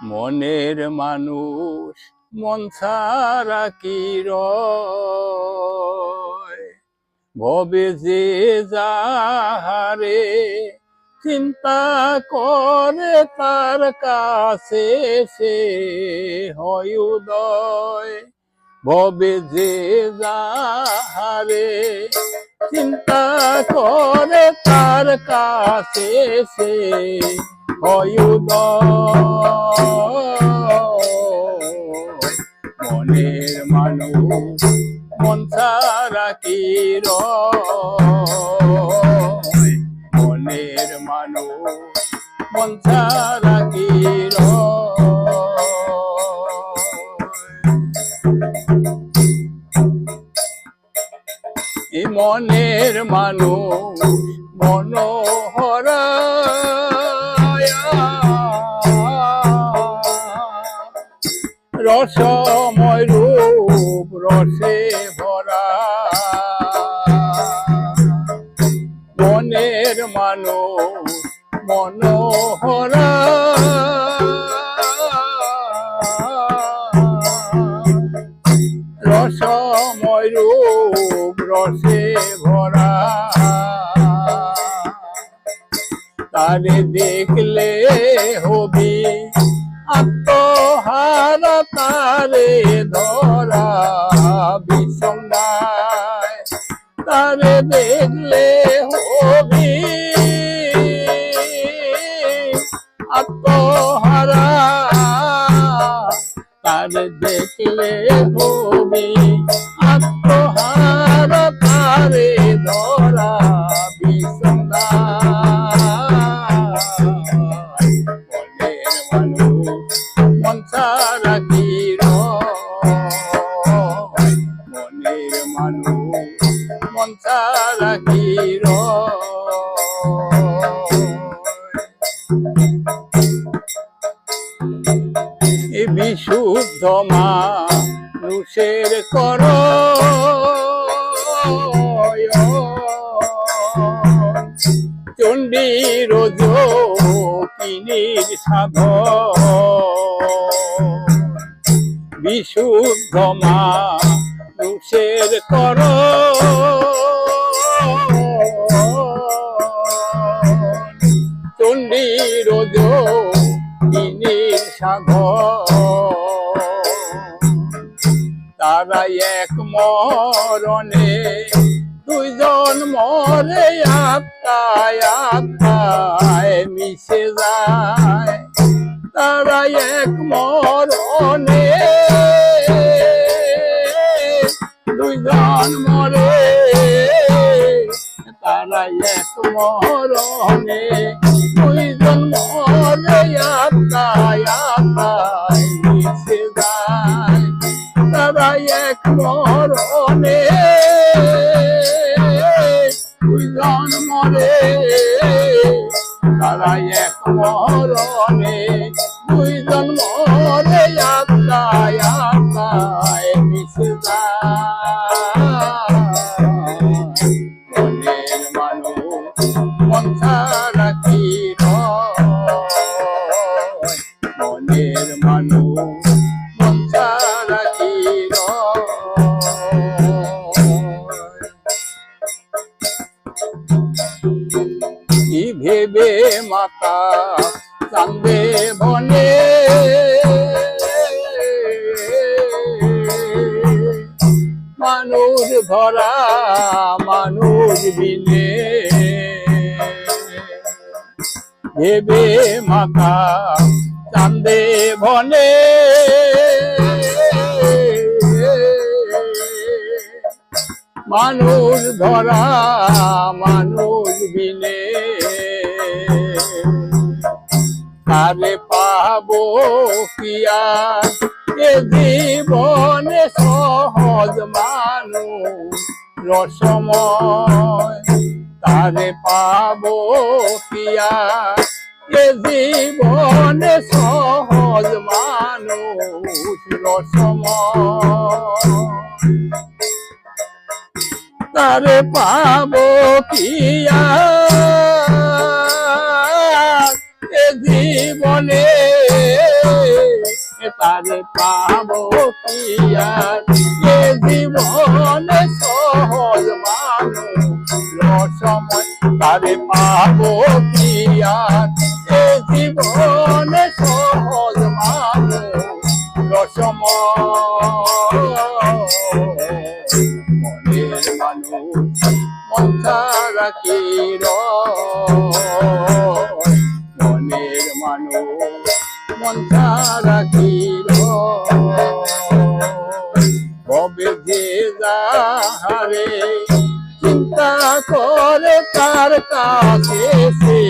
মনের মানুষ মন ছাড়া কি রয়, ভবে যে যাহারে চিন্তা করে তার কাছে সে হয় উদয়। ভবে যে যাহারে চিন্তা করে তার কাছে সে হয় উদয়। মনের মানুষ মন ছাড়া কি রয়, মনের মানুষ মন ছাড়া কি রয়। মনের মানুষ মনোহরা রসময় রূপ রসে ভরা, মনের মানুষ মনোহরা রসময় রূপ রসে ভরা। তারে দেখলে হবি আত্মহারা, তারে ধরা বিষণ্ণায়। তারে দেখলে হবি আত্মহারা, তারে দেখলে হবি আত্মহারা, তারে ধরা বিষণ্ণায়। মন ছাড়া কি রয়, মনের মানুষ মন ছাড়া কি রয়। বিশুদ্ধ মানুষের কর চণ্ডীর যোগিনীর সাধন। বিশুদ্ধ মানুষের কর চণ্ডীর যোগিনীর সাধন। তারা এক মরণে দুইজন মরে আত্মায় আত্মায় মিশে যায়। তারা এক মরণে দুইজন মরে, তারা এক মরণে দুইজন মরে আত্মায় আত্মায় মিশে যায়। তারা এক মরণে দুইজন মরে, তারা এক মরণে দুইজন মরে আত্মায় আত্মায় মিশে যায়। মনের মানুষ মন ছাড়া কি রয়, মনের মানুষ মন ছাড়া কি রয়। কি ভেবে মাতা চান্দে বনে মানুষ ধরা মানুষ বিনে, ভেবে মাতা চান্দে বনে মানুষ ধরা মানুষ বিনে। তারে পাবো কিয়া এ জীবনে সহজ মানুষ রসময়। তারে পাবো কিয়া এ জীবনে সহজ মানুষ রসময়। তারে পাবো কিয়া জীবনে তারে পাবো কি আর এ জীবনে সহজ মানুষ সময় তারে পাবো কি আর এ জীবনে সহজ মানুষ রসময় মনের মানুষ মন ছাড়া কি রয় মনের মানুষ মন ছাড়া কি রয় কবে যে যাহারে চিন্তা করে তার কাছে সে